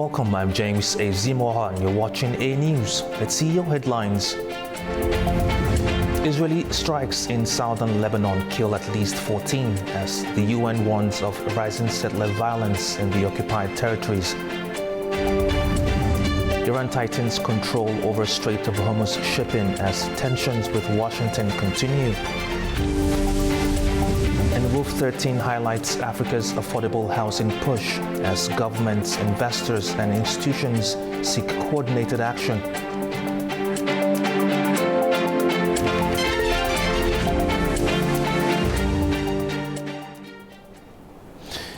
Welcome, I'm James Azimoha and you're watching AnewZ. Let's see your headlines. Israeli strikes in southern Lebanon kill at least 14 as the UN warns of rising settler violence in the occupied territories. Iran tightens control over Strait of Hormuz shipping as tensions with Washington continue. And Wolf 13 highlights Africa's affordable housing push as governments, investors and institutions seek coordinated action.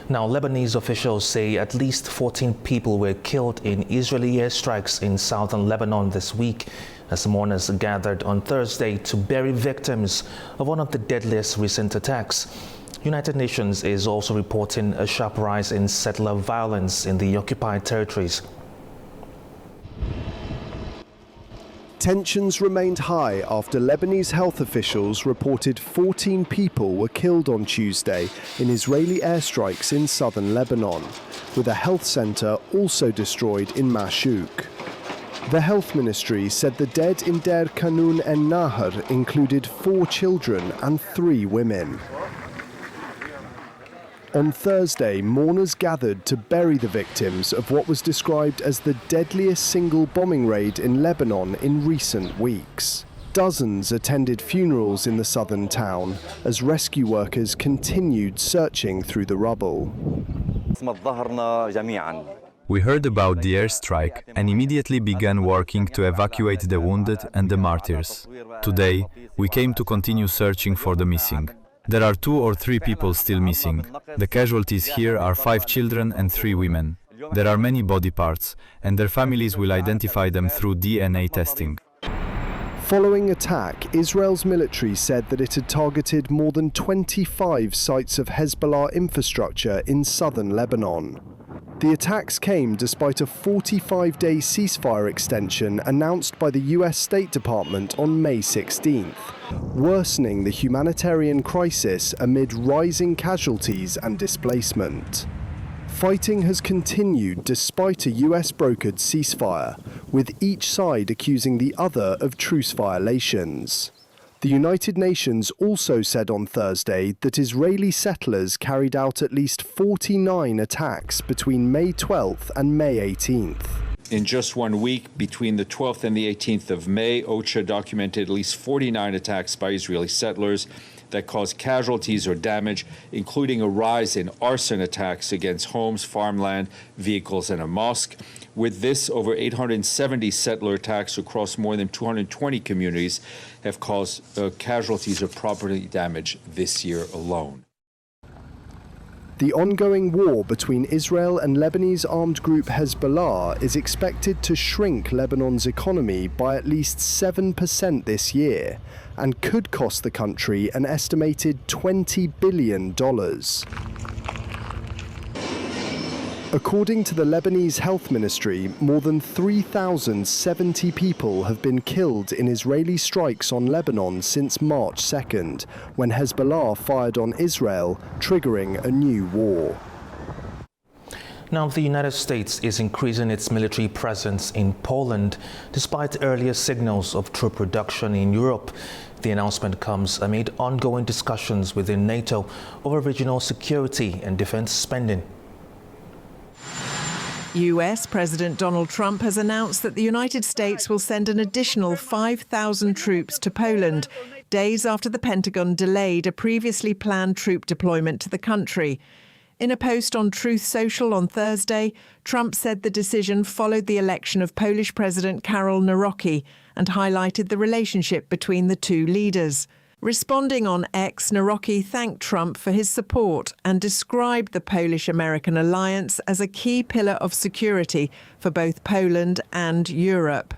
Now, Lebanese officials say at least 14 people were killed in Israeli airstrikes in southern Lebanon this week as mourners gathered on Thursday to bury victims of one of the deadliest recent attacks. United Nations is also reporting a sharp rise in settler violence in the occupied territories. Tensions remained high after Lebanese health officials reported 14 people were killed on Tuesday in Israeli airstrikes in southern Lebanon, with a health centre also destroyed in Mashouk. The health ministry said the dead in Deir Kanun and Nahar included 4 children and 3 women. On Thursday, mourners gathered to bury the victims of what was described as the deadliest single bombing raid in Lebanon in recent weeks. Dozens attended funerals in the southern town as rescue workers continued searching through the rubble. We heard about the airstrike and immediately began working to evacuate the wounded and the martyrs. Today, we came to continue searching for the missing. There are 2 or 3 people still missing. The casualties here are 5 children and 3 women. There are many body parts, and their families will identify them through DNA testing. Following attack, Israel's military said that it had targeted more than 25 sites of Hezbollah infrastructure in southern Lebanon. The attacks came despite a 45-day ceasefire extension announced by the US State Department on May 16th, worsening the humanitarian crisis amid rising casualties and displacement. Fighting has continued despite a US-brokered ceasefire, with each side accusing the other of truce violations. The United Nations also said on Thursday that Israeli settlers carried out at least 49 attacks between May 12th and May 18th. In just 1 week, between the 12th and the 18th of May, OCHA documented at least 49 attacks by Israeli settlers that caused casualties or damage, including a rise in arson attacks against homes, farmland, vehicles, and a mosque. With this, over 870 settler attacks across more than 220 communities have caused casualties or property damage this year alone. The ongoing war between Israel and Lebanese armed group Hezbollah is expected to shrink Lebanon's economy by at least 7% this year and could cost the country an estimated $20 billion. According to the Lebanese Health Ministry, more than 3,070 people have been killed in Israeli strikes on Lebanon since March 2nd, when Hezbollah fired on Israel, triggering a new war. Now, the United States is increasing its military presence in Poland, despite earlier signals of troop reduction in Europe. The announcement comes amid ongoing discussions within NATO over regional security and defense spending. US President Donald Trump has announced that the United States will send an additional 5,000 troops to Poland, days after the Pentagon delayed a previously planned troop deployment to the country. In a post on Truth Social on Thursday, Trump said the decision followed the election of Polish President Karol Nawrocki and highlighted the relationship between the two leaders. Responding on X, Nawrocki thanked Trump for his support and described the Polish-American alliance as a key pillar of security for both Poland and Europe.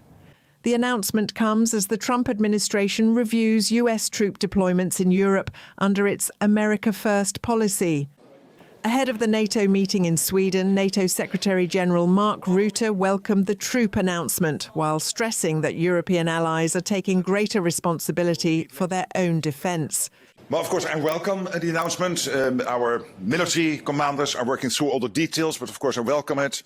The announcement comes as the Trump administration reviews US troop deployments in Europe under its America First policy. Ahead of the NATO meeting in Sweden, NATO Secretary-General Mark Rutte welcomed the troop announcement while stressing that European allies are taking greater responsibility for their own defence. Well, of course, I welcome the announcement. Our military commanders are working through all the details, but of course I welcome it.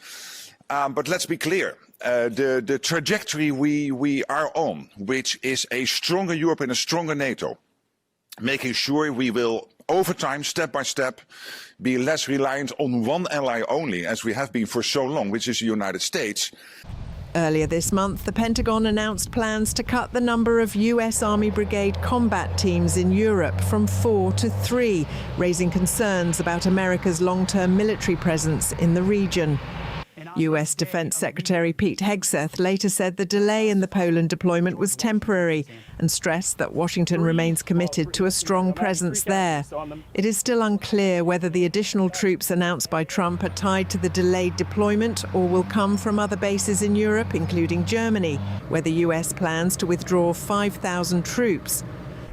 But let's be clear. The trajectory we are on, which is a stronger Europe and a stronger NATO, making sure we will, over time, step by step, be less reliant on one ally only, as we have been for so long, which is the United States. Earlier this month, the Pentagon announced plans to cut the number of US Army Brigade combat teams in Europe from 4 to 3, raising concerns about America's long-term military presence in the region. US Defense Secretary Pete Hegseth later said the delay in the Poland deployment was temporary and stressed that Washington remains committed to a strong presence there. It is still unclear whether the additional troops announced by Trump are tied to the delayed deployment or will come from other bases in Europe, including Germany, where the US plans to withdraw 5,000 troops.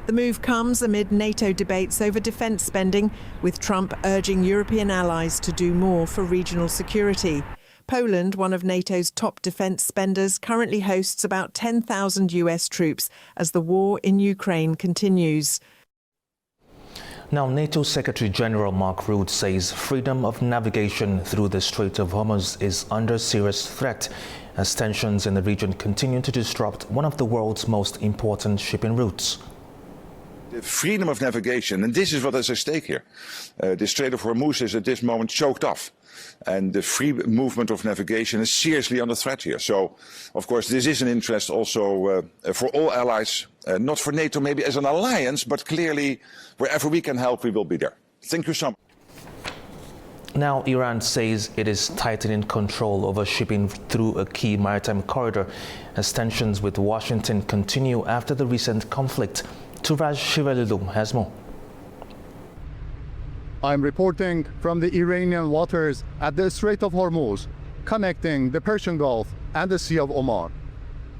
The move comes amid NATO debates over defense spending, with Trump urging European allies to do more for regional security. Poland, one of NATO's top defence spenders, currently hosts about 10,000 US troops as the war in Ukraine continues. Now, NATO Secretary-General Mark Rutte says freedom of navigation through the Strait of Hormuz is under serious threat as tensions in the region continue to disrupt one of the world's most important shipping routes. The freedom of navigation, and this is what is at stake here. The Strait of Hormuz is at this moment choked off. And the free movement of navigation is seriously under threat here. So, of course, this is an interest also for all allies, not for NATO maybe as an alliance, but clearly wherever we can help, we will be there. Thank you so much. Now, Iran says it is tightening control over shipping through a key maritime corridor as tensions with Washington continue after the recent conflict. Turaj Shivalilu has more. I'm reporting from the Iranian waters at the Strait of Hormuz, connecting the Persian Gulf and the Sea of Oman.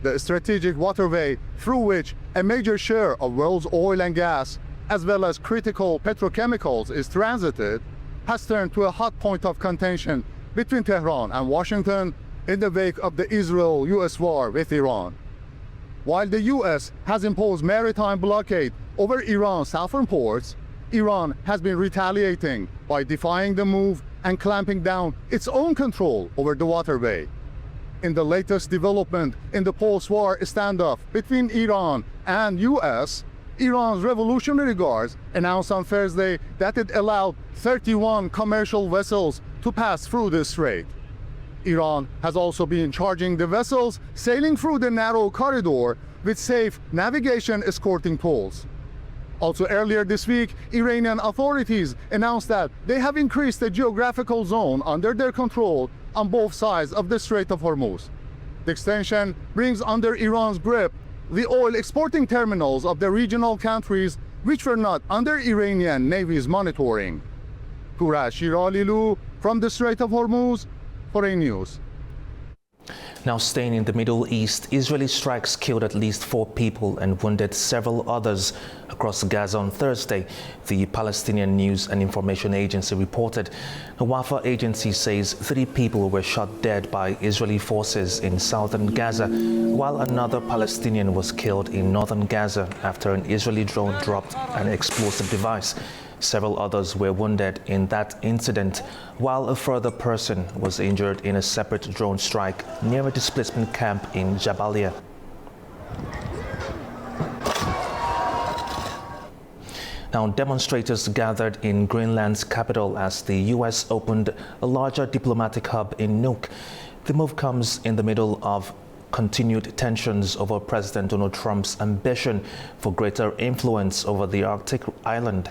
The strategic waterway through which a major share of world's oil and gas, as well as critical petrochemicals, is transited, has turned to a hot point of contention between Tehran and Washington in the wake of the Israel-US war with Iran. While the US has imposed maritime blockade over Iran's southern ports, Iran has been retaliating by defying the move and clamping down its own control over the waterway. In the latest development in the post-war standoff between Iran and US, Iran's Revolutionary Guards announced on Thursday that it allowed 31 commercial vessels to pass through the strait. Iran has also been charging the vessels sailing through the narrow corridor with safe navigation escorting tolls. Also earlier this week, Iranian authorities announced that they have increased the geographical zone under their control on both sides of the Strait of Hormuz. The extension brings under Iran's grip the oil exporting terminals of the regional countries which were not under Iranian Navy's monitoring. Turaj Shivalilu from the Strait of Hormuz for AnewZ. Now, staying in the Middle East, Israeli strikes killed at least 4 people and wounded several others across Gaza on Thursday, the Palestinian News and Information Agency reported. The Wafa agency says 3 people were shot dead by Israeli forces in southern Gaza, while another Palestinian was killed in northern Gaza after an Israeli drone dropped an explosive device. Several others were wounded in that incident, while a further person was injured in a separate drone strike near a displacement camp in Jabalia. Now, demonstrators gathered in Greenland's capital as the U.S. opened a larger diplomatic hub in Nuuk. The move comes in the middle of continued tensions over President Donald Trump's ambition for greater influence over the Arctic island.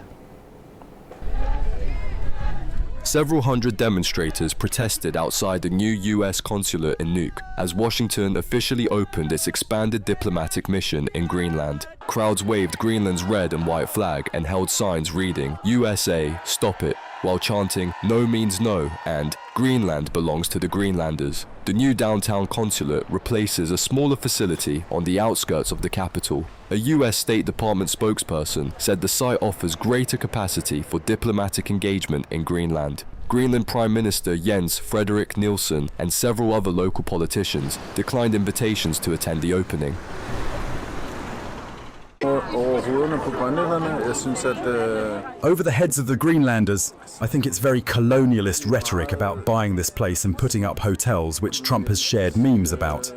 Several hundred demonstrators protested outside the new US consulate in Nuuk as Washington officially opened its expanded diplomatic mission in Greenland. Crowds waved Greenland's red and white flag and held signs reading "USA, stop it," while chanting "No means no" and "Greenland belongs to the Greenlanders." The new downtown consulate replaces a smaller facility on the outskirts of the capital. A US State Department spokesperson said the site offers greater capacity for diplomatic engagement in Greenland. Greenland Prime Minister Jens Frederik Nielsen and several other local politicians declined invitations to attend the opening. Over the heads of the Greenlanders, I think it's very colonialist rhetoric about buying this place and putting up hotels, which Trump has shared memes about.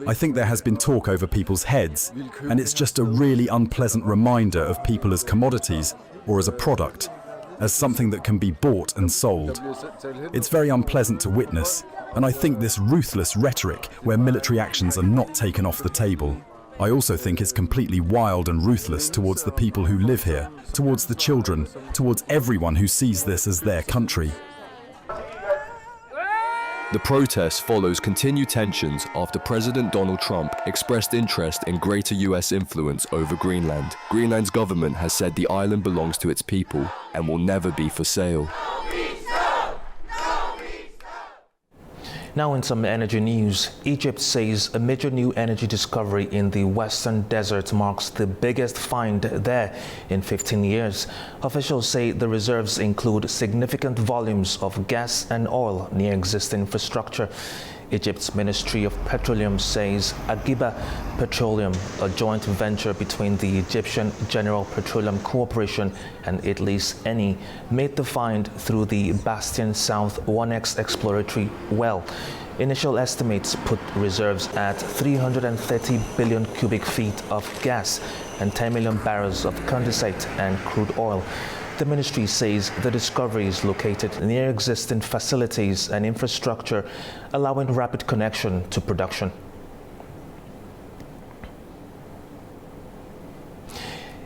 I think there has been talk over people's heads, and it's just a really unpleasant reminder of people as commodities or as a product, as something that can be bought and sold. It's very unpleasant to witness, and I think this ruthless rhetoric where military actions are not taken off the table. I also think it's completely wild and ruthless towards the people who live here, towards the children, towards everyone who sees this as their country. The protest follows continued tensions after President Donald Trump expressed interest in greater US influence over Greenland. Greenland's government has said the island belongs to its people and will never be for sale. Now in some energy news, Egypt says a major new energy discovery in the Western Desert marks the biggest find there in 15 years. Officials say the reserves include significant volumes of gas and oil near existing infrastructure. Egypt's Ministry of Petroleum says Agiba Petroleum, a joint venture between the Egyptian General Petroleum Corporation and Italy's Eni, made the find through the Bastion South 1X exploratory well. Initial estimates put reserves at 330 billion cubic feet of gas and 10 million barrels of condensate and crude oil. The ministry says the discovery is located near existing facilities and infrastructure, allowing rapid connection to production.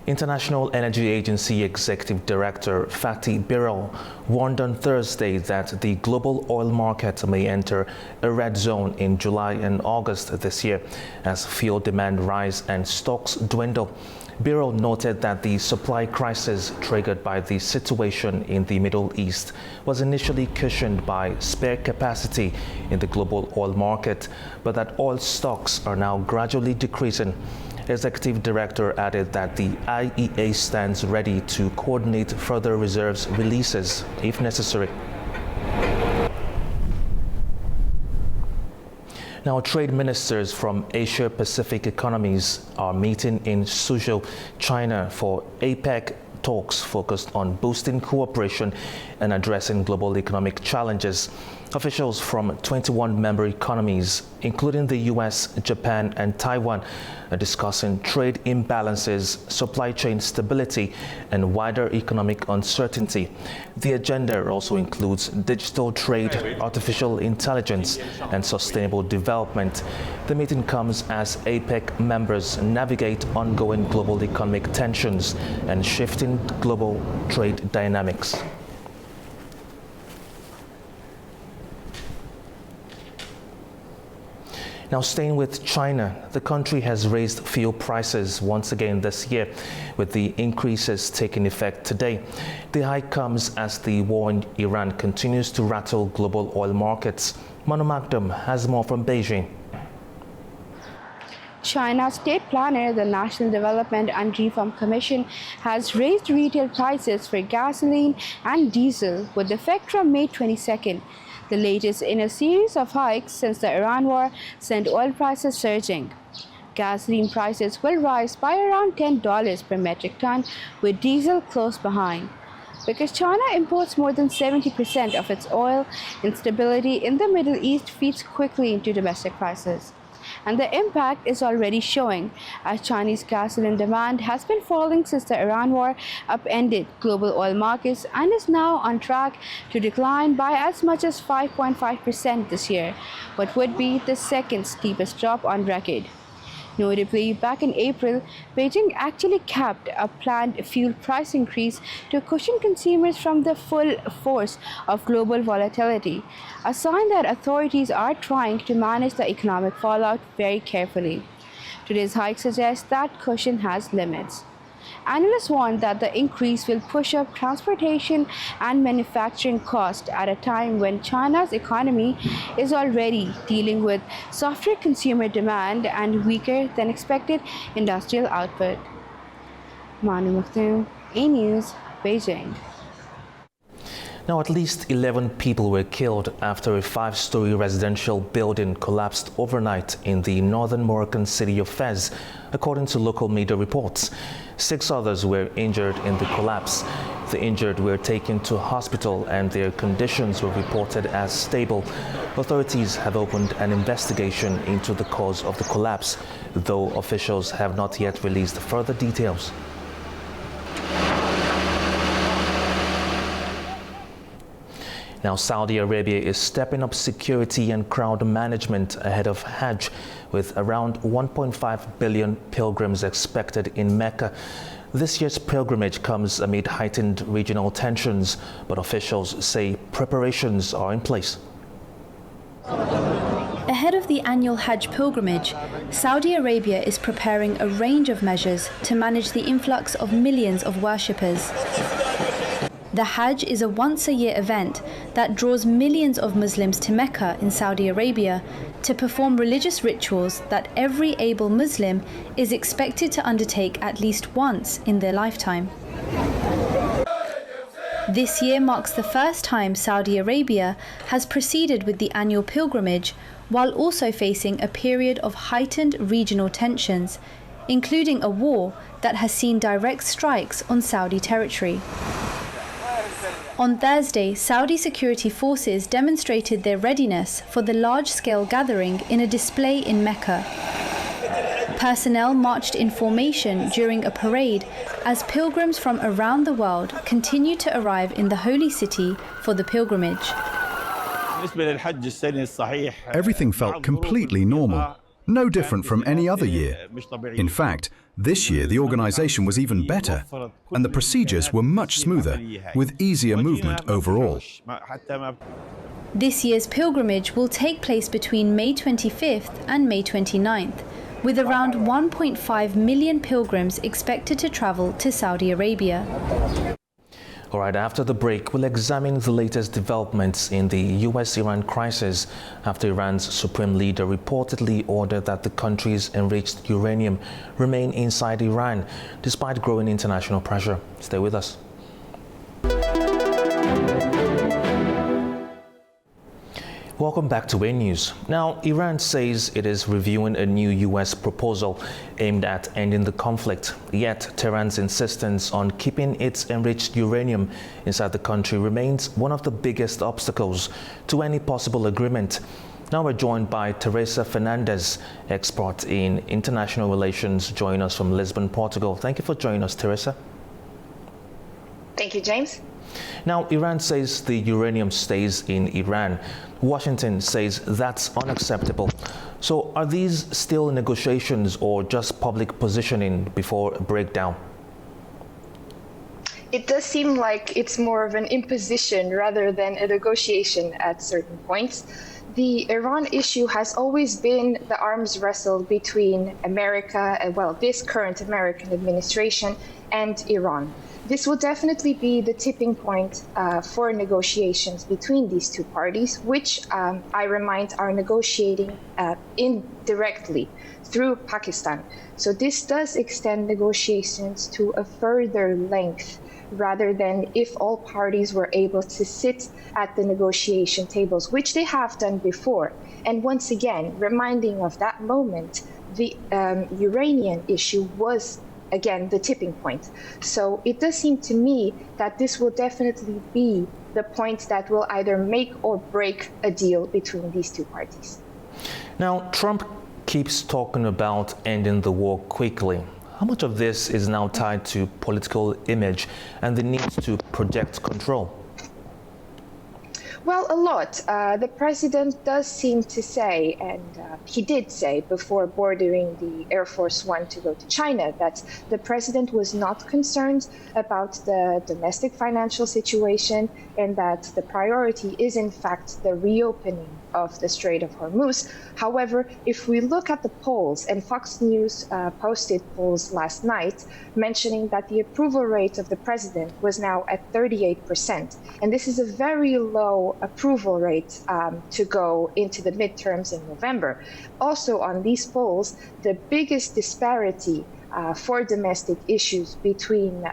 International Energy Agency Executive Director Fatih Birol warned on Thursday that the global oil market may enter a red zone in July and August this year as fuel demand rise and stocks dwindle. Birol noted that the supply crisis triggered by the situation in the Middle East was initially cushioned by spare capacity in the global oil market, but that oil stocks are now gradually decreasing. Executive Director added that the IEA stands ready to coordinate further reserves releases if necessary. Now, trade ministers from Asia-Pacific economies are meeting in Suzhou, China for APEC talks focused on boosting cooperation and addressing global economic challenges. Officials from 21 member economies, including the US, Japan, and Taiwan, are discussing trade imbalances, supply chain stability, and wider economic uncertainty. The agenda also includes digital trade, artificial intelligence, and sustainable development. The meeting comes as APEC members navigate ongoing global economic tensions and shifting global trade dynamics. Now, staying with China, the country has raised fuel prices once again this year, with the increases taking effect today. The hike comes as the war in Iran continues to rattle global oil markets. Manu Makdum has more from Beijing. China's state planner, the National Development and Reform Commission, has raised retail prices for gasoline and diesel with effect from May 22nd. The latest in a series of hikes since the Iran war sent oil prices surging. Gasoline prices will rise by around $10 per metric ton, with diesel close behind. Because China imports more than 70% of its oil, instability in the Middle East feeds quickly into domestic prices. And the impact is already showing, as Chinese gasoline demand has been falling since the Iran war upended global oil markets and is now on track to decline by as much as 5.5% this year, what would be the second steepest drop on record. Notably, back in April, Beijing actually capped a planned fuel price increase to cushion consumers from the full force of global volatility, a sign that authorities are trying to manage the economic fallout very carefully. Today's hike suggests that cushion has limits. Analysts warn that the increase will push up transportation and manufacturing costs at a time when China's economy is already dealing with softer consumer demand and weaker than expected industrial output. Manu Makdum, AnewZ, Beijing. Now, at least 11 people were killed after a 5-story residential building collapsed overnight in the northern Moroccan city of Fez, according to local media reports. 6 others were injured in the collapse. The injured were taken to hospital and their conditions were reported as stable. Authorities have opened an investigation into the cause of the collapse, though officials have not yet released further details. Now, Saudi Arabia is stepping up security and crowd management ahead of Hajj, with around 1.5 billion pilgrims expected in Mecca. This year's pilgrimage comes amid heightened regional tensions, but officials say preparations are in place. Ahead of the annual Hajj pilgrimage, Saudi Arabia is preparing a range of measures to manage the influx of millions of worshippers. The Hajj is a once-a-year event that draws millions of Muslims to Mecca in Saudi Arabia to perform religious rituals that every able Muslim is expected to undertake at least once in their lifetime. This year marks the first time Saudi Arabia has proceeded with the annual pilgrimage while also facing a period of heightened regional tensions, including a war that has seen direct strikes on Saudi territory. On Thursday, Saudi security forces demonstrated their readiness for the large-scale gathering in a display in Mecca. Personnel marched in formation during a parade as pilgrims from around the world continue to arrive in the holy city for the pilgrimage. Everything felt completely normal, no different from any other year. In fact, this year the organization was even better, and the procedures were much smoother, with easier movement overall. This year's pilgrimage will take place between May 25th and May 29th, with around 1.5 million pilgrims expected to travel to Saudi Arabia. All right, after the break, we'll examine the latest developments in the US-Iran crisis after Iran's supreme leader reportedly ordered that the country's enriched uranium remain inside Iran, despite growing international pressure. Stay with us. Welcome back to AnewZ. Now, Iran says it is reviewing a new U.S. proposal aimed at ending the conflict. Yet, Tehran's insistence on keeping its enriched uranium inside the country remains one of the biggest obstacles to any possible agreement. Now we're joined by Teresa Fernandez, expert in international relations, joining us from Lisbon, Portugal. Thank you for joining us, Teresa. Thank you, James. Now, Iran says the uranium stays in Iran. Washington says that's unacceptable. So are these still negotiations or just public positioning before a breakdown? It does seem like it's more of an imposition rather than a negotiation at certain points. The Iran issue has always been the arms wrestle between America, this current American administration, and Iran. This will definitely be the tipping point for negotiations between these two parties, which I remind are negotiating indirectly through Pakistan. So this does extend negotiations to a further length rather than if all parties were able to sit at the negotiation tables, which they have done before. And once again, reminding of that moment, the Iranian issue was again, the tipping point. So it does seem to me that this will definitely be the point that will either make or break a deal between these two parties. Now, Trump keeps talking about ending the war quickly. How much of this is now tied to political image and the need to project control? Well, a lot. The president does seem to say, and he did say before boarding the Air Force One to go to China, that the president was not concerned about the domestic financial situation and that the priority is, in fact, the reopening of the Strait of Hormuz. However, if we look at the polls, and Fox News posted polls last night mentioning that the approval rate of the president was now at 38%. And this is a very low approval rate to go into the midterms in November. Also on these polls, the biggest disparity for domestic issues between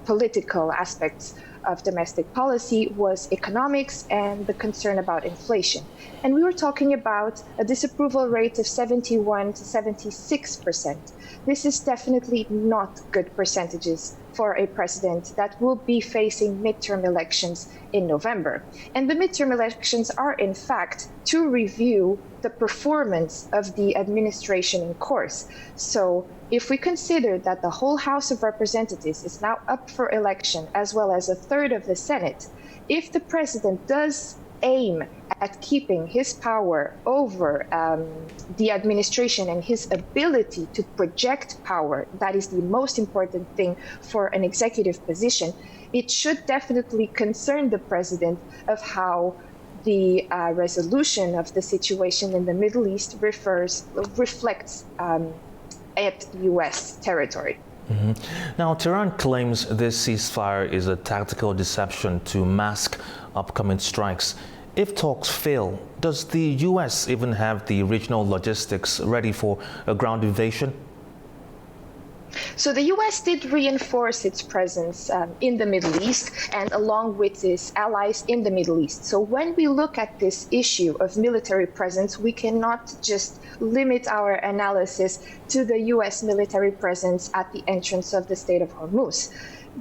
political aspects of domestic policy was economics and the concern about inflation. And we were talking about a disapproval rate of 71 to 76%. This is definitely not good percentages for a president that will be facing midterm elections in November. And the midterm elections are, in fact, to review the performance of the administration in course. So if we consider that the whole House of Representatives is now up for election, as well as a third of the Senate, if the president does aim at keeping his power over the administration and his ability to project power, that is the most important thing for an executive position, it should definitely concern the president of how the resolution of the situation in the Middle East reflects at U.S. territory. Mm-hmm. Now, Tehran claims this ceasefire is a tactical deception to mask upcoming strikes. If talks fail, does the U.S. even have the regional logistics ready for a ground invasion? So the U.S. did reinforce its presence in the Middle East and along with its allies in the Middle East. So when we look at this issue of military presence, we cannot just limit our analysis to the U.S. military presence at the entrance of the Strait of Hormuz.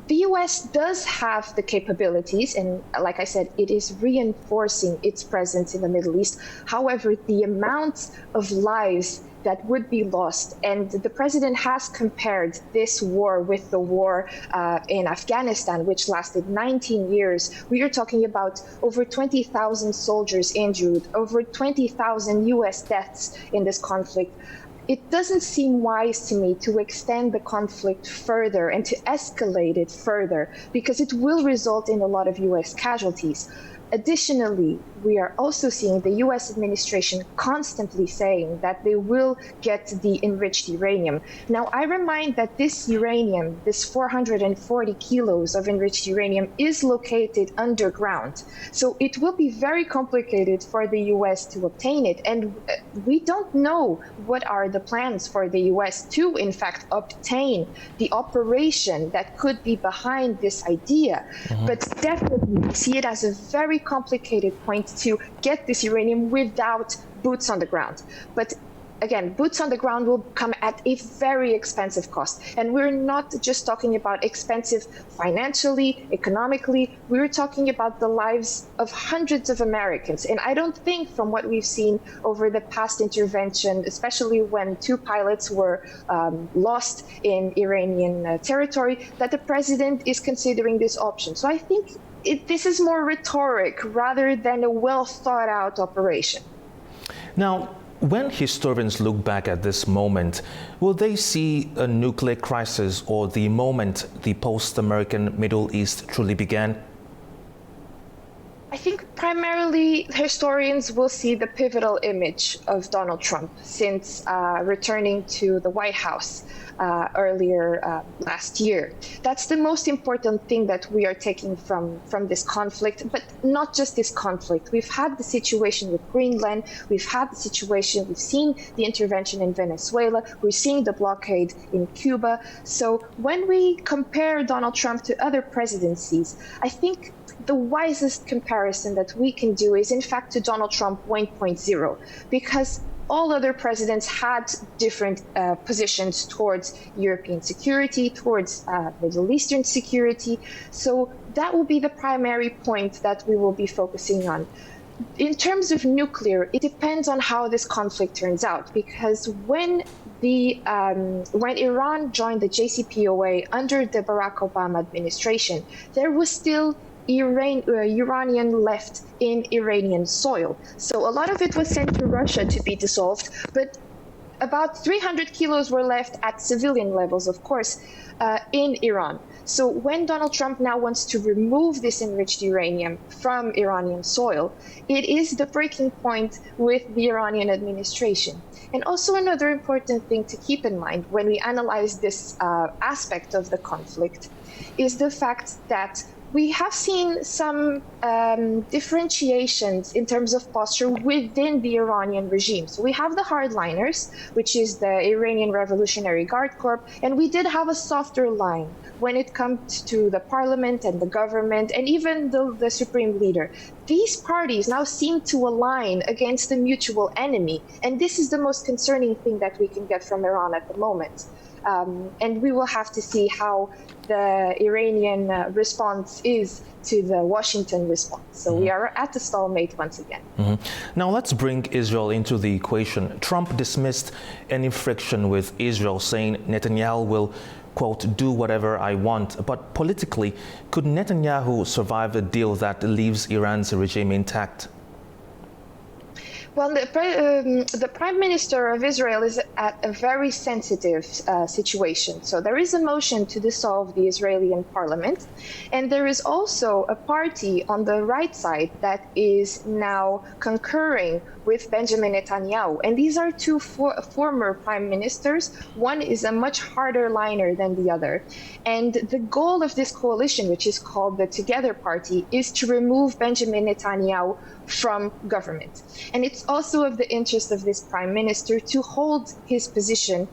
The U.S. does have the capabilities, and like I said, it is reinforcing its presence in the Middle East. However, the amount of lives that would be lost, and the president has compared this war with the war in Afghanistan, which lasted 19 years. We are talking about over 20,000 soldiers injured, over 20,000 U.S. deaths in this conflict. It doesn't seem wise to me to extend the conflict further and to escalate it further, because it will result in a lot of U.S. casualties. Additionally, we are also seeing the U.S. administration constantly saying that they will get the enriched uranium. Now, I remind that this uranium, this 440 kilos of enriched uranium, is located underground. So it will be very complicated for the U.S. to obtain it. And we don't know what are the plans for the U.S. to, in fact, obtain the operation that could be behind this idea. Mm-hmm. But definitely, we see it as a very complicated point to get this uranium without boots on the ground. But again, boots on the ground will come at a very expensive cost. And we're not just talking about expensive financially, economically, we're talking about the lives of hundreds of Americans. And I don't think, from what we've seen over the past intervention, especially when 2 pilots were lost in Iranian territory, that the president is considering this option. So I think this is more rhetoric rather than a well-thought-out operation. Now, when historians look back at this moment, will they see a nuclear crisis or the moment the post-American Middle East truly began? I think primarily historians will see the pivotal image of Donald Trump since returning to the White House earlier last year. That's the most important thing that we are taking from this conflict, but not just this conflict. We've had the situation with Greenland, we've had the situation, we've seen the intervention in Venezuela, we're seeing the blockade in Cuba. So when we compare Donald Trump to other presidencies, I think the wisest comparison that we can do is, in fact, to Donald Trump 1.0, because all other presidents had different positions towards European security, towards Middle Eastern security. So that will be the primary point that we will be focusing on. In terms of nuclear, it depends on how this conflict turns out, because when Iran joined the JCPOA under the Barack Obama administration, there was still uranium left in Iranian soil. So a lot of it was sent to Russia to be dissolved, but about 300 kilos were left at civilian levels, of course, in Iran. So when Donald Trump now wants to remove this enriched uranium from Iranian soil, it is the breaking point with the Iranian administration. And also another important thing to keep in mind when we analyze this aspect of the conflict is the fact that we have seen some differentiations in terms of posture within the Iranian regime. So we have the hardliners, which is the Iranian Revolutionary Guard Corps, and we did have a softer line when it comes to the parliament and the government and even the supreme leader. These parties now seem to align against a mutual enemy, and this is the most concerning thing that we can get from Iran at the moment. And we will have to see how the Iranian response is to the Washington response. So we are at the stalemate once again. Now let's bring Israel into the equation. Trump dismissed any friction with Israel, saying Netanyahu will, quote, do whatever I want. But politically, could Netanyahu survive a deal that leaves Iran's regime intact? Well, the Prime Minister of Israel is at a very sensitive situation. So there is a motion to dissolve the Israeli parliament. And there is also a party on the right side that is now concurring with Benjamin Netanyahu. And these are two former prime ministers. One is a much harder liner than the other. And the goal of this coalition, which is called the Together Party, is to remove Benjamin Netanyahu from government. And it's also of the interest of this prime minister to hold his position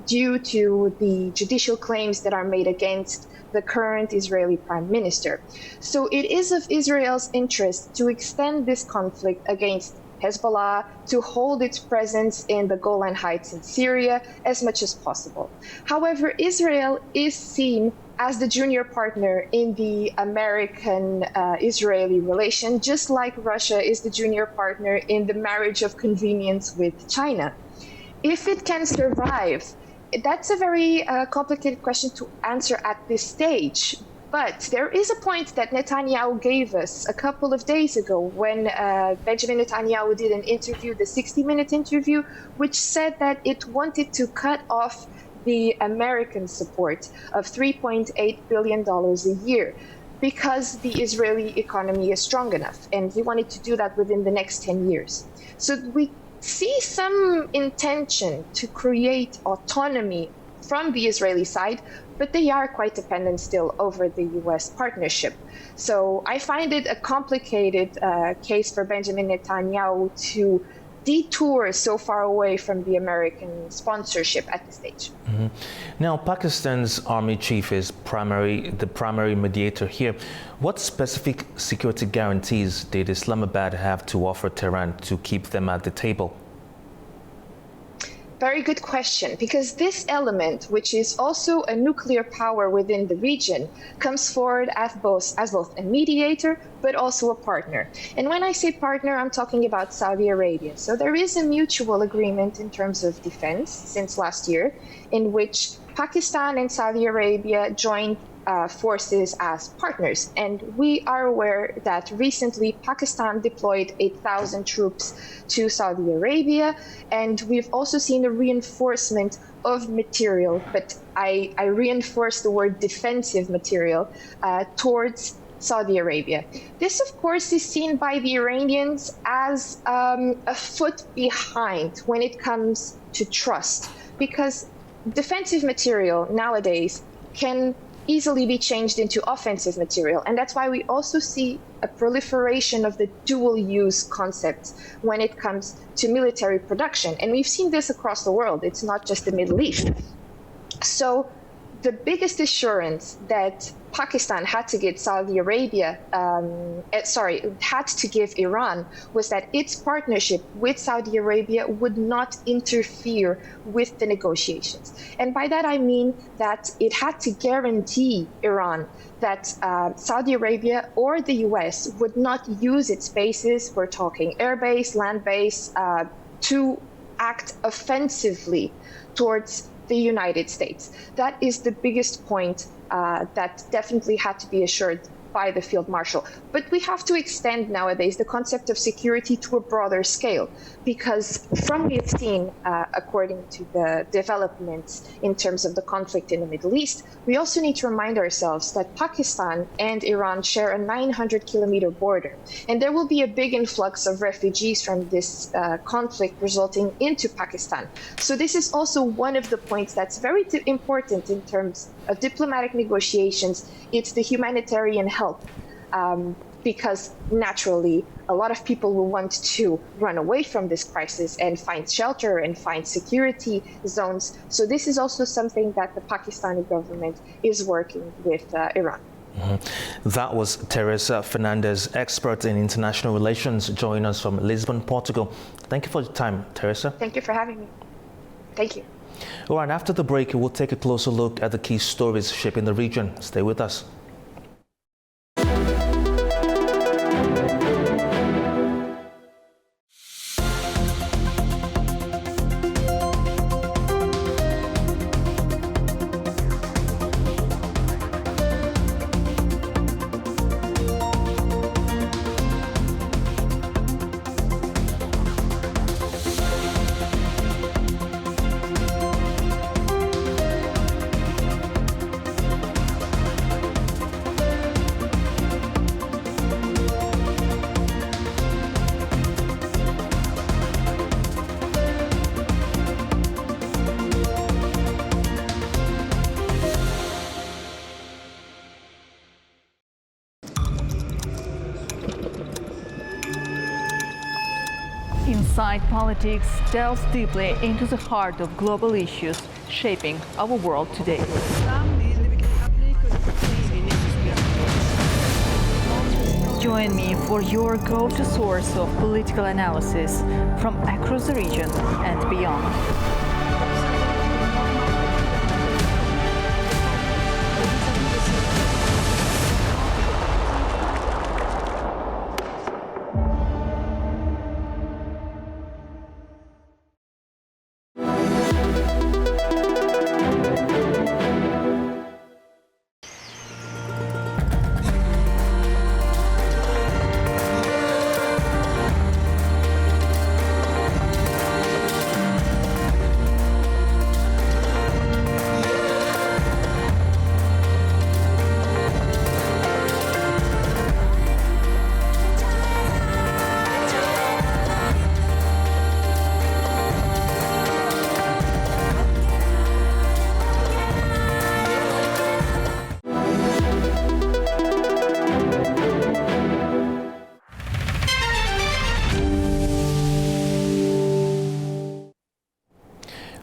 due to the judicial claims that are made against the current Israeli prime minister. So it is of Israel's interest to extend this conflict against Hezbollah, to hold its presence in the Golan Heights in Syria as much as possible. However, Israel is seen as the junior partner in the American-Israeli relation, just like Russia is the junior partner in the marriage of convenience with China. If it can survive, that's a very complicated question to answer at this stage. But there is a point that Netanyahu gave us a couple of days ago when Benjamin Netanyahu did an interview, the 60-minute interview, which said that it wanted to cut off the American support of $3.8 billion a year because the Israeli economy is strong enough. And he wanted to do that within the next 10 years. So we see some intention to create autonomy from the Israeli side, but they are quite dependent still over the US partnership. So I find it a complicated case for Benjamin Netanyahu to detour so far away from the American sponsorship at this stage. Now, Pakistan's army chief is the primary mediator here. What specific security guarantees did Islamabad have to offer Tehran to keep them at the table? Very good question, because this element, which is also a nuclear power within the region, comes forward as both a mediator, but also a partner. And when I say partner, I'm talking about Saudi Arabia. So there is a mutual agreement in terms of defense since last year, in which Pakistan and Saudi Arabia joined forces as partners. And we are aware that recently Pakistan deployed 8,000 troops to Saudi Arabia, and we've also seen a reinforcement of material, but I reinforce the word defensive material, towards Saudi Arabia. This, of course, is seen by the Iranians as a foot behind when it comes to trust, because defensive material nowadays can easily be changed into offensive material. And that's why we also see a proliferation of the dual-use concept when it comes to military production. And we've seen this across the world. It's not just the Middle East. So the biggest assurance that Pakistan had to give Saudi Arabia, had to give Iran, was that its partnership with Saudi Arabia would not interfere with the negotiations. And by that I mean that it had to guarantee Iran that Saudi Arabia or the US would not use its bases, we're talking air base, land base, to act offensively towards the United States. That is the biggest point that definitely had to be assured by the field marshal. But we have to extend nowadays the concept of security to a broader scale, because from what we've seen, according to the developments in terms of the conflict in the Middle East, we also need to remind ourselves that Pakistan and Iran share a 900-kilometer border, and there will be a big influx of refugees from this conflict resulting into Pakistan. So this is also one of the points that's very important in terms of diplomatic negotiations. It's the humanitarian help, because naturally a lot of people will want to run away from this crisis and find shelter and find security zones. So this is also something that the Pakistani government is working with Iran. That was Teresa Fernandez, expert in international relations, joining us from Lisbon, Portugal. Thank you for your time, Teresa. Thank you for having me. Thank you. All right, after the break, we'll take a closer look at the key stories shaping the region. Stay with us. Inside Politics delves deeply into the heart of global issues shaping our world today. Join me for your go-to source of political analysis from across the region and beyond.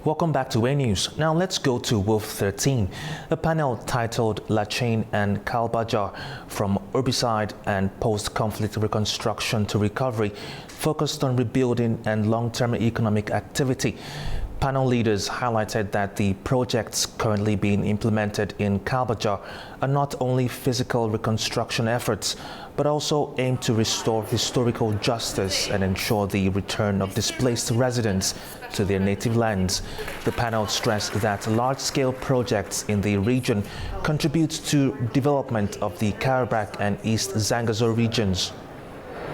Welcome back to AnewZ. Now let's go to Wolf 13, a panel titled Lachain and Kalbajar, From Herbicide and Post-Conflict Reconstruction to Recovery, focused on rebuilding and long-term economic activity. Panel leaders highlighted that the projects currently being implemented in Kalbajar are not only physical reconstruction efforts, but also aim to restore historical justice and ensure the return of displaced residents to their native lands. The panel stressed that large-scale projects in the region contribute to development of the Karabakh and East Zangezur regions.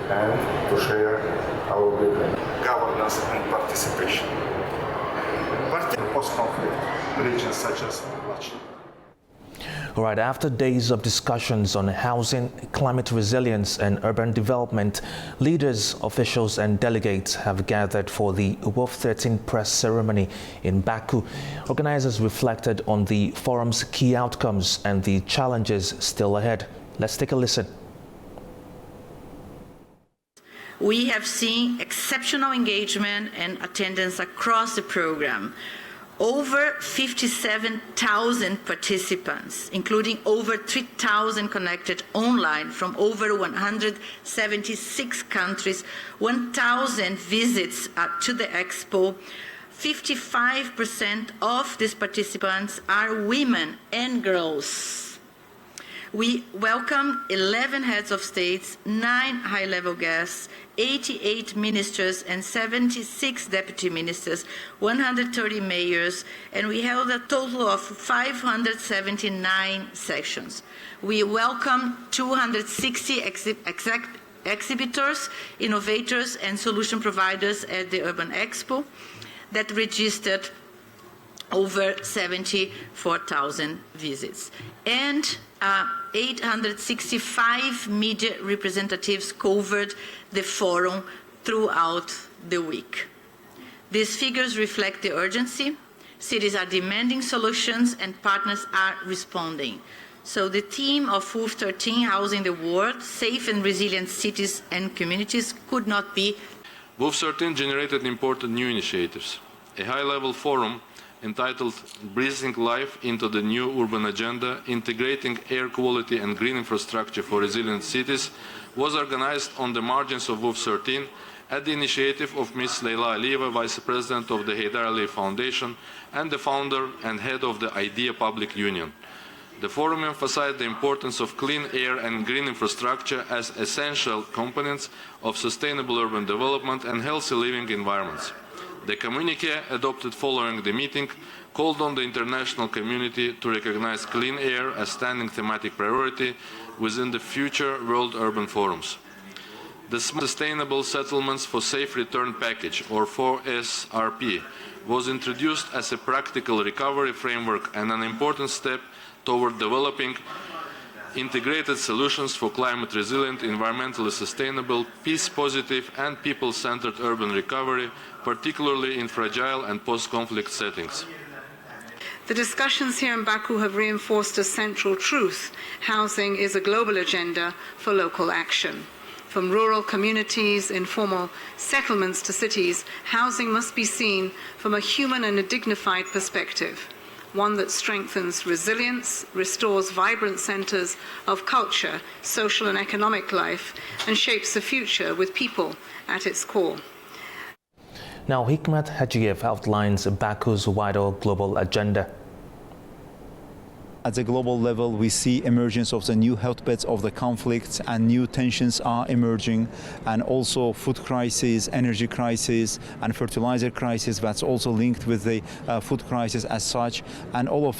And to share our vision, governance and participation. Post-conflict regions such as Lachain. All right, after days of discussions on housing, climate resilience and urban development, leaders, officials and delegates have gathered for the Wolf 13 press ceremony in Baku. Organizers reflected on the forum's key outcomes and the challenges still ahead. Let's take a listen. We have seen exceptional engagement and attendance across the program. Over 57,000 participants, including over 3,000 connected online from over 176 countries, 1,000 visits to the expo. 55% of these participants are women and girls. We welcome 11 heads of states, 9 high-level guests, 88 ministers and 76 deputy ministers, 130 mayors, and we held a total of 579 sessions. We welcome 260 exhibitors, innovators, and solution providers at the Urban Expo that registered over 74,000 visits. And 865 media representatives covered the forum throughout the week. These figures reflect the urgency. Cities are demanding solutions and partners are responding. So the theme of WOOF 13, Housing the World, Safe and Resilient Cities and Communities, could not be. WOOF 13 generated important new initiatives. A high-level forum entitled Breathing Life into the New Urban Agenda, Integrating Air Quality and Green Infrastructure for Resilient Cities, was organized on the margins of WOOF 13 at the initiative of Ms. Leila Aliyeva, Vice President of the Haidar Ali Foundation and the founder and head of the IDEA Public Union. The forum emphasized the importance of clean air and green infrastructure as essential components of sustainable urban development and healthy living environments. The communiqué adopted following the meeting called on the international community to recognize clean air as standing thematic priority within the future World Urban Forums. The Sustainable Settlements for Safe Return Package, or 4SRP, was introduced as a practical recovery framework and an important step toward developing integrated solutions for climate-resilient, environmentally sustainable, peace-positive and people-centered urban recovery, particularly in fragile and post-conflict settings. The discussions here in Baku have reinforced a central truth: housing is a global agenda for local action. From rural communities, informal settlements to cities, housing must be seen from a human and a dignified perspective, one that strengthens resilience, restores vibrant centers of culture, social and economic life, and shapes the future with people at its core. Now, Hikmat Hajiev outlines Baku's wider global agenda. At the global level, we see emergence of the new hotbeds of the conflicts, and new tensions are emerging, and also food crisis, energy crisis, and fertilizer crisis that's also linked with the food crisis as such. And all of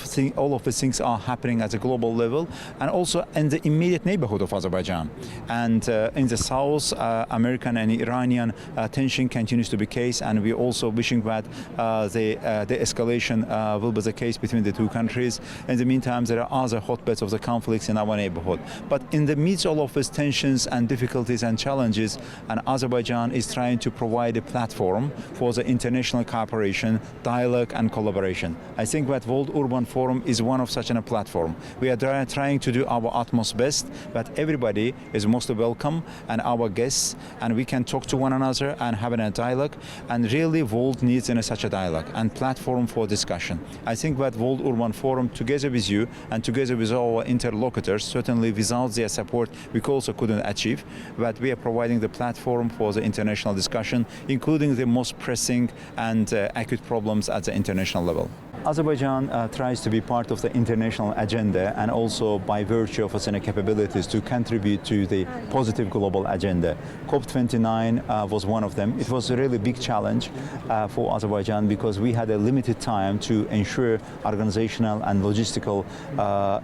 the things are happening at the global level, and also in the immediate neighborhood of Azerbaijan. And in the south, American and Iranian tension continues to be the case, and we're also wishing that the escalation will be the case between the two countries. In the meantime, there are other hotbeds of the conflicts in our neighborhood. But in the midst of all of these tensions and difficulties and challenges, and Azerbaijan is trying to provide a platform for the international cooperation, dialogue and collaboration. I think that World Urban Forum is one of such a platform. We are trying to do our utmost best, but everybody is most welcome, and our guests, and we can talk to one another and have a dialogue, and really world needs such a dialogue and platform for discussion. I think that World Urban Forum, together with you and together with our interlocutors, certainly without their support we also couldn't achieve, but we are providing the platform for the international discussion, including the most pressing and acute problems at the international level. Azerbaijan tries to be part of the international agenda, and also by virtue of its capabilities to contribute to the positive global agenda. COP29 was one of them. It was a really big challenge for Azerbaijan because we had a limited time to ensure organizational and logistical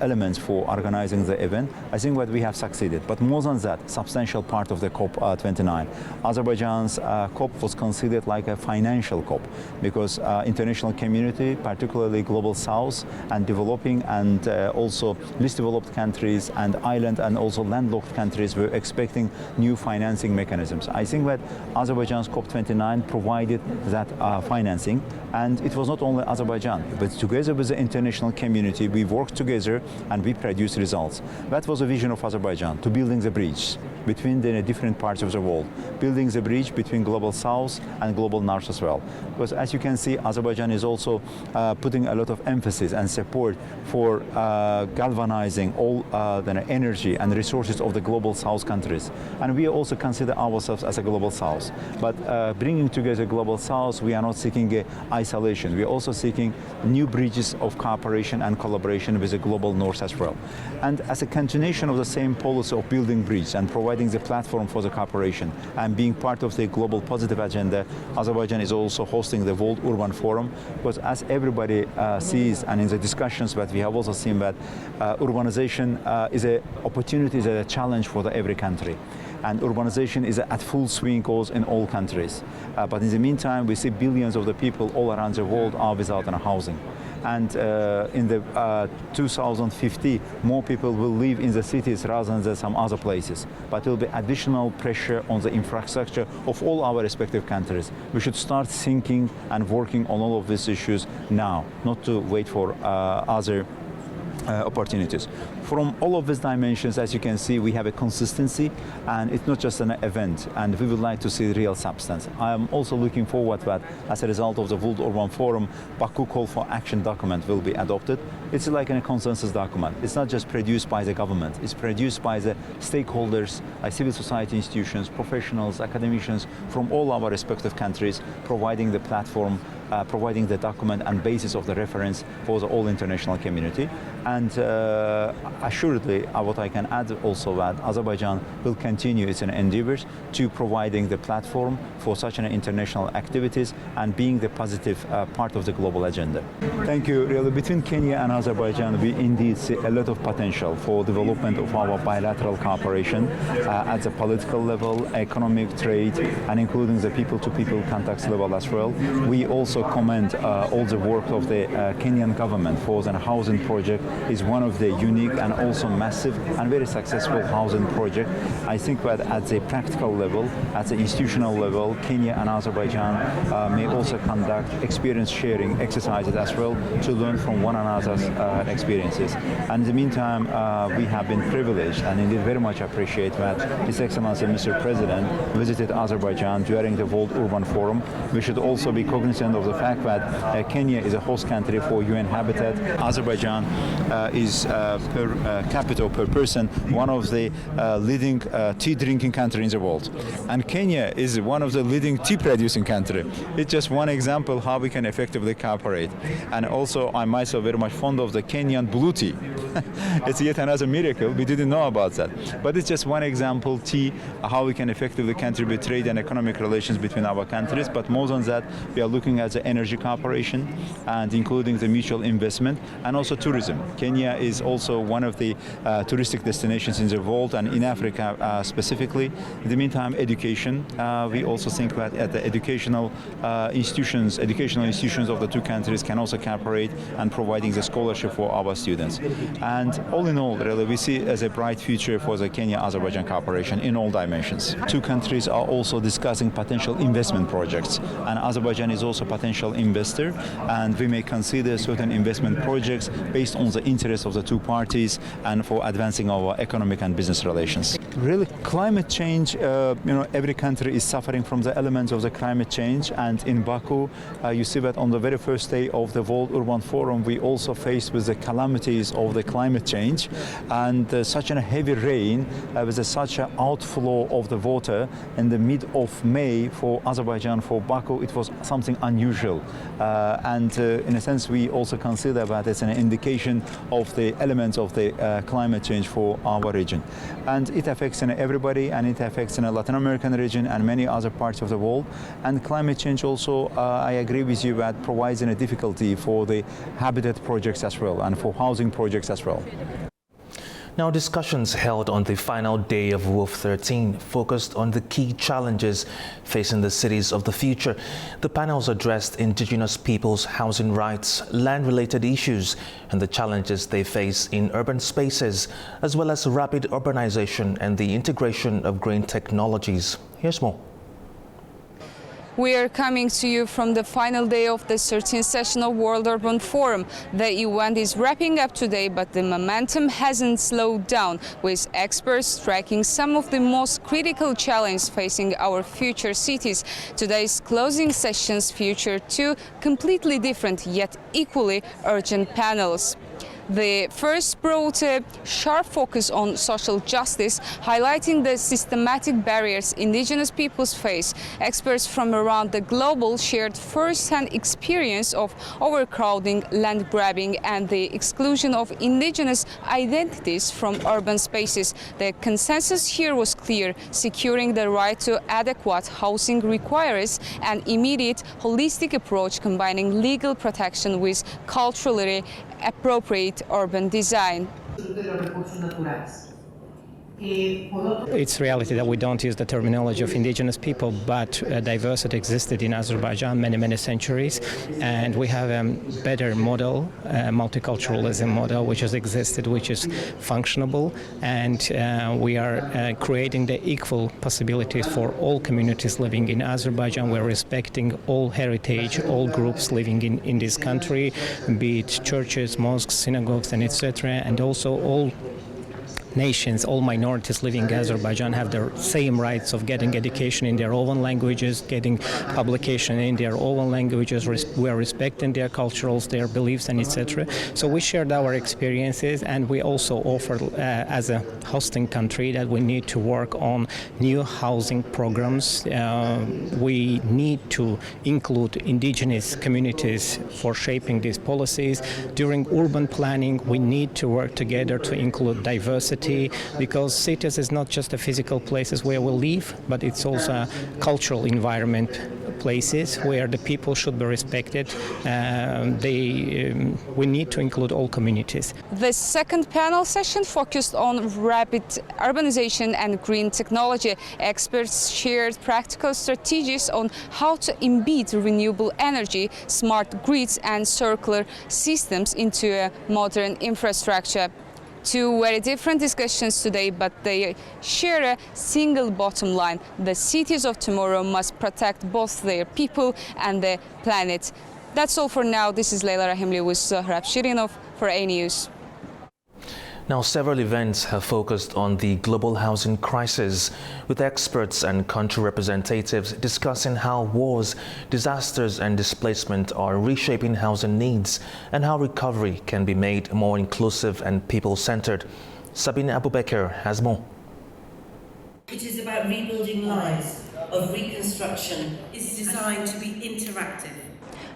elements for organizing the event. I think that we have succeeded, but more than that, substantial part of the COP29. Azerbaijan's COP was considered like a financial COP because international community, particularly Global South and developing and also least developed countries and island and also landlocked countries were expecting new financing mechanisms. I think that Azerbaijan's COP29 provided that financing, and it was not only Azerbaijan, but together with the international community, we worked together and we produced results. That was a vision of Azerbaijan, to building the bridge between the different parts of the world, building the bridge between Global South and Global North as well. Because as you can see, Azerbaijan is also putting a lot of emphasis and support for galvanizing all the energy and resources of the Global South countries. And we also consider ourselves as a Global South. But bringing together Global South, we are not seeking isolation. We are also seeking new bridges of cooperation and collaboration cooperation with the global north as well. And as a continuation of the same policy of building bridges and providing the platform for the cooperation and being part of the global positive agenda, Azerbaijan is also hosting the World Urban Forum, because as everybody sees, and in the discussions that we have also seen, that urbanization is an opportunity, is a challenge for every country. And urbanization is at full swing goes in all countries. But in the meantime, we see billions of the people all around the world are without housing. And in the 2050, more people will live in the cities rather than some other places. But there will be additional pressure on the infrastructure of all our respective countries. We should start thinking and working on all of these issues now, not to wait for other opportunities. From all of these dimensions, as you can see, we have a consistency, and it's not just an event, and we would like to see real substance. I am also looking forward that as a result of the World Urban Forum, Baku Call for Action document will be adopted. It's like a consensus document. It's not just produced by the government, it's produced by the stakeholders, by civil society institutions, professionals, academicians from all our respective countries, providing the platform, providing the document and basis of the reference for the whole international community. And assuredly, what I can add also that Azerbaijan will continue its endeavors to providing the platform for such an international activities and being the positive part of the global agenda. Thank you. Really, between Kenya and Azerbaijan, we indeed see a lot of potential for development of our bilateral cooperation at the political level, economic, trade, and including the people-to-people contacts level as well. We also commend all the work of the Kenyan government for the housing project. Is one of the unique and also massive and very successful housing project. I think that at the practical level, at the institutional level, Kenya and Azerbaijan may also conduct experience sharing exercises as well to learn from one another's experiences. And in the meantime, we have been privileged and indeed very much appreciate that His Excellency Mr. President visited Azerbaijan during the World Urban Forum. We should also be cognizant of the fact that Kenya is a host country for UN Habitat. Azerbaijan is per capita, per person, one of the leading tea drinking countries in the world. And Kenya is one of the leading tea producing countries. It's just one example how we can effectively cooperate. And also, I'm myself very much fond of the Kenyan blue tea. It's yet another miracle. We didn't know about that. But it's just one example, tea, how we can effectively contribute trade and economic relations between our countries. But more than that, we are looking at the energy cooperation and including the mutual investment and also tourism. Kenya is also one of the touristic destinations in the world and in Africa specifically. In the meantime, education. We also think that at the educational institutions of the two countries can also cooperate and providing the scholarship for our students. And all in all, really, we see as a bright future for the Kenya-Azerbaijan cooperation in all dimensions. Two countries are also discussing potential investment projects, and Azerbaijan is also a potential investor, and we may consider certain investment projects based on the interests of the two parties and for advancing our economic and business relations. Really, climate change, every country is suffering from the elements of the climate change, and in Baku, you see that on the very first day of the World Urban Forum, we also faced with the calamities of the climate change, and such a heavy rain with such an outflow of the water in the mid of May for Azerbaijan, for Baku, it was something unusual. And in a sense, we also consider that it's an indication of the elements of the climate change for our region. And it affects everybody, and it affects in a Latin American region and many other parts of the world. And climate change also, I agree with you, that provides a difficulty for the habitat projects as well and for housing projects as well. Now, discussions held on the final day of WOF 13 focused on the key challenges facing the cities of the future. The panels addressed indigenous peoples' housing rights, land-related issues, and the challenges they face in urban spaces, as well as rapid urbanization and the integration of green technologies. Here's more. We are coming to you from the final day of the 13th session of World Urban Forum. The event is wrapping up today, but the momentum hasn't slowed down, with experts tracking some of the most critical challenges facing our future cities. Today's closing sessions feature two completely different yet equally urgent panels. The first brought a sharp focus on social justice, highlighting the systematic barriers indigenous peoples face. Experts from around the globe shared first-hand experience of overcrowding, land grabbing and the exclusion of indigenous identities from urban spaces. The consensus here was clear: securing the right to adequate housing requires an immediate, holistic approach combining legal protection with culturally appropriate urban design. It's reality that we don't use the terminology of indigenous people, but diversity existed in Azerbaijan many centuries, and we have a better model, multiculturalism model, which has existed, which is functionable, and we are creating the equal possibilities for all communities living in Azerbaijan. We're respecting all heritage, all groups living in this country, be it churches, mosques, synagogues, and etc., and also all nations, all minorities living in Azerbaijan have the same rights of getting education in their own languages, getting publication in their own languages. We are respecting their cultures, their beliefs, and etc. So we shared our experiences, and we also offer, as a hosting country, that we need to work on new housing programs. We need to include indigenous communities for shaping these policies. During urban planning, we need to work together to include diversity, because cities is not just a physical places where we live, but it's also a cultural environment, places where the people should be respected. We need to include all communities. The second panel session focused on rapid urbanization and green technology. Experts shared practical strategies on how to embed renewable energy, smart grids and circular systems into a modern infrastructure. Two very different discussions today, but they share a single bottom line. The cities of tomorrow must protect both their people and the planet. That's all for now. This is Leyla Rahimli with Zohrab Shirinov for AnewZ. Now, several events have focused on the global housing crisis, with experts and country representatives discussing how wars, disasters and displacement are reshaping housing needs and how recovery can be made more inclusive and people-centered. Sabina Abubakar has more. It is about rebuilding lives, of reconstruction. It's designed to be interactive.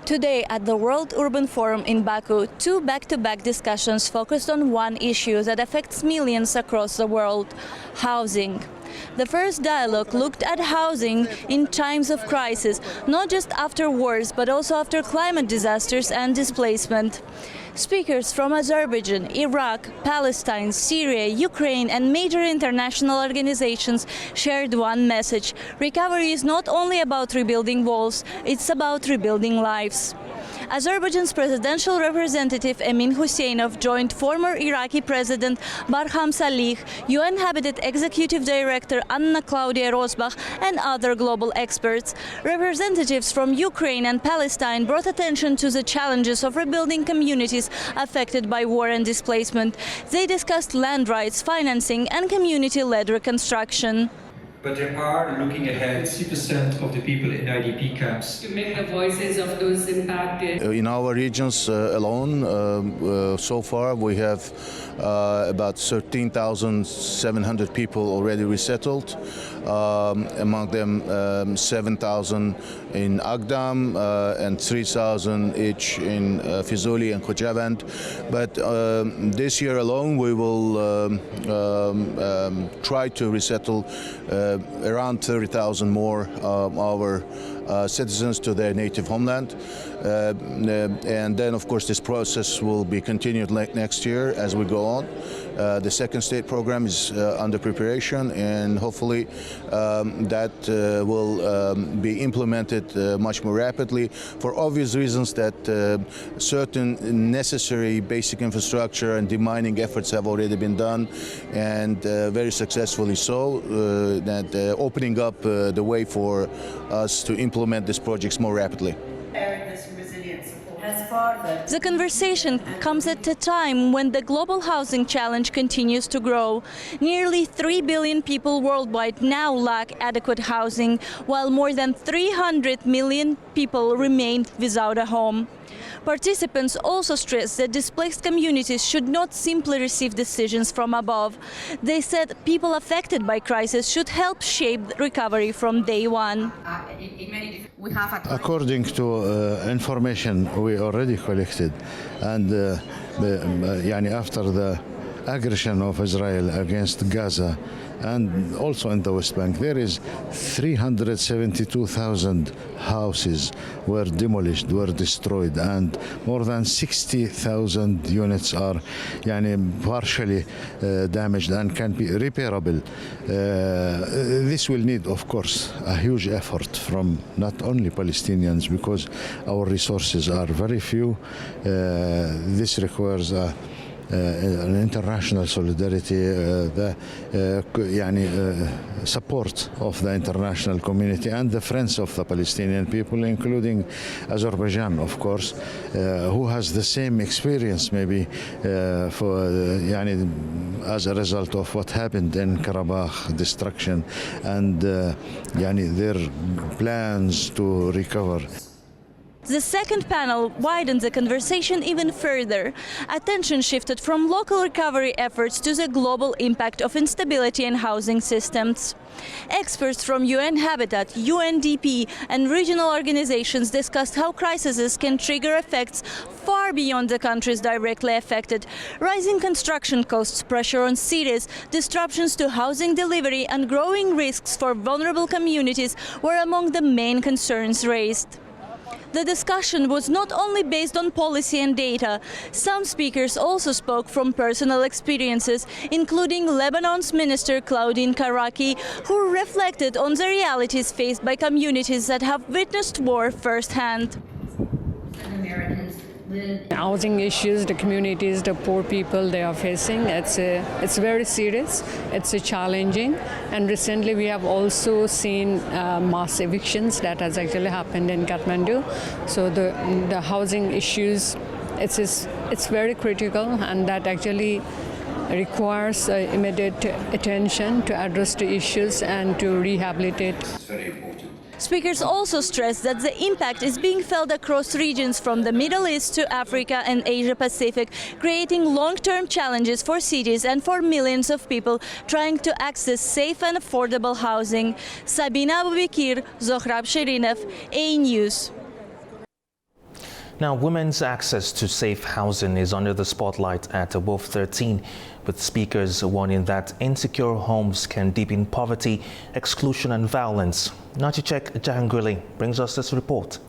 Today at the World Urban Forum in Baku, two back-to-back discussions focused on one issue that affects millions across the world: housing. The first dialogue looked at housing in times of crisis, not just after wars, but also after climate disasters and displacement. Speakers from Azerbaijan, Iraq, Palestine, Syria, Ukraine and major international organizations shared one message: recovery is not only about rebuilding walls, it's about rebuilding lives. Azerbaijan's presidential representative Emin Huseynov joined former Iraqi President Barham Salih, UN Habitat Executive Director Anna Claudia Rosbach and other global experts. Representatives from Ukraine and Palestine brought attention to the challenges of rebuilding communities affected by war and displacement. They discussed land rights, financing and community-led reconstruction. But there are, looking ahead, 60% of the people in IDP camps. To make the voices of those impacted. In our regions alone, so far we have about 13,700 people already resettled. Among them 7,000 in Agdam and 3,000 each in Fizuli and Khojavand. But this year alone we will try to resettle around 30,000 more our citizens to their native homeland. And then, of course, this process will be continued next year as we go on. The second state program is under preparation, and hopefully that will be implemented much more rapidly for obvious reasons that certain necessary basic infrastructure and demining efforts have already been done, and very successfully so, that opening up the way for us to implement these projects more rapidly. The conversation comes at a time when the global housing challenge continues to grow. Nearly 3 billion people worldwide now lack adequate housing, while more than 300 million people remain without a home. Participants also stressed that displaced communities should not simply receive decisions from above. They said people affected by crisis should help shape recovery from day one. According to information we already collected, and after the aggression of Israel against Gaza and also in the West Bank, there is 372,000 houses were demolished, were destroyed, and more than 60,000 units are partially damaged and can be repairable. This will need, of course, a huge effort from not only Palestinians, because our resources are very few. This requires an international solidarity, support of the international community and the friends of the Palestinian people, including Azerbaijan, of course, who has the same experience maybe as a result of what happened in Karabakh destruction and their plans to recover. The second panel widened the conversation even further. Attention shifted from local recovery efforts to the global impact of instability in housing systems. Experts from UN Habitat, UNDP and regional organizations discussed how crises can trigger effects far beyond the countries directly affected. Rising construction costs, pressure on cities, disruptions to housing delivery and growing risks for vulnerable communities were among the main concerns raised. The discussion was not only based on policy and data. Some speakers also spoke from personal experiences, including Lebanon's Minister Claudine Karaki, who reflected on the realities faced by communities that have witnessed war firsthand. Housing issues, the communities, the poor people they are facing, it's very serious, it's challenging, and recently we have also seen mass evictions that has actually happened in Kathmandu. So the housing issues, it's very critical, and that actually requires immediate attention to address the issues and to rehabilitate. Speakers also stressed that the impact is being felt across regions from the Middle East to Africa and Asia Pacific, creating long-term challenges for cities and for millions of people trying to access safe and affordable housing. Sabina Abubakir, Zohrab Sherinov, AnewZ. Now, women's access to safe housing is under the spotlight at Above 13, with speakers warning that insecure homes can deepen poverty, exclusion and violence. Nachichek Jahanguli brings us this report.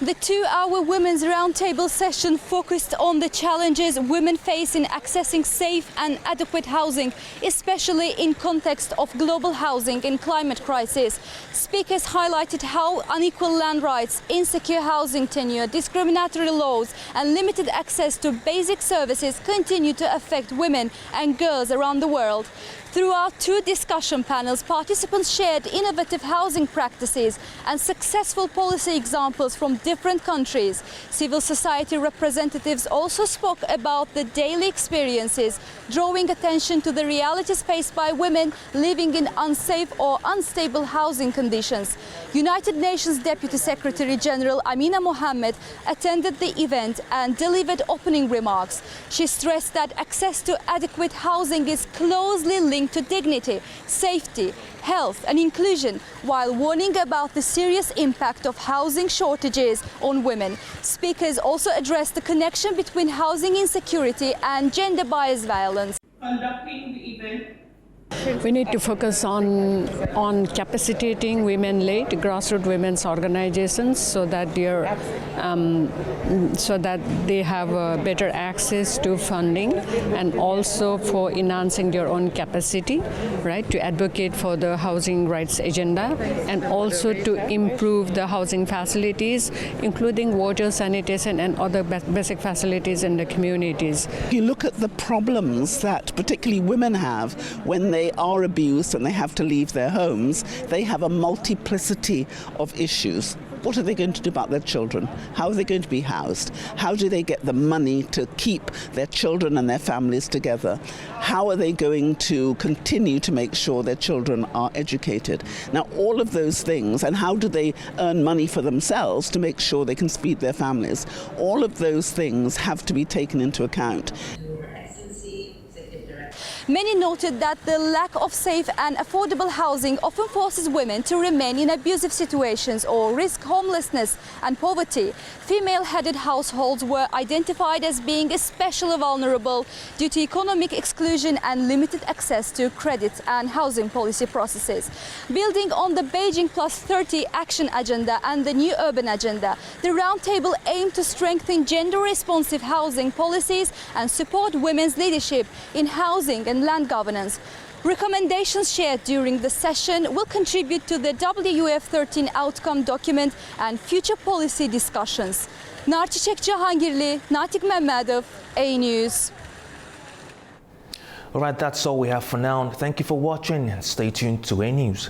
The 2-hour Women's Roundtable session focused on the challenges women face in accessing safe and adequate housing, especially in context of global housing and climate crisis. Speakers highlighted how unequal land rights, insecure housing tenure, discriminatory laws and limited access to basic services continue to affect women and girls around the world. Throughout 2 discussion panels, participants shared innovative housing practices and successful policy examples from different countries. Civil society representatives also spoke about the daily experiences, drawing attention to the realities faced by women living in unsafe or unstable housing conditions. United Nations Deputy Secretary General Amina Mohammed attended the event and delivered opening remarks. She stressed that access to adequate housing is closely linked to dignity, safety, health and inclusion, while warning about the serious impact of housing shortages on women. Speakers also addressed the connection between housing insecurity and gender-biased violence. Conducting the event, we need to focus on capacitating women-led grassroots women's organizations so that they have better access to funding, and also for enhancing their own capacity, right, to advocate for the housing rights agenda, and also to improve the housing facilities, including water, sanitation and other basic facilities in the communities. You look at the problems that particularly women have when they are abused and they have to leave their homes. They have a multiplicity of issues. What are they going to do about their children? How are they going to be housed? How do they get the money to keep their children and their families together? How are they going to continue to make sure their children are educated? Now, all of those things, and how do they earn money for themselves to make sure they can feed their families? All of those things have to be taken into account. Many noted that the lack of safe and affordable housing often forces women to remain in abusive situations or risk homelessness and poverty. Female-headed households were identified as being especially vulnerable due to economic exclusion and limited access to credit and housing policy processes. Building on the Beijing Plus 30 action agenda and the new urban agenda, the roundtable aimed to strengthen gender-responsive housing policies and support women's leadership in housing and land governance. Recommendations shared during the session will contribute to the WUF 13 outcome document and future policy discussions. Narçiçek Cahangirli, Natik Mehmedov, AnewZ. All right, that's all we have for now. Thank you for watching and stay tuned to AnewZ.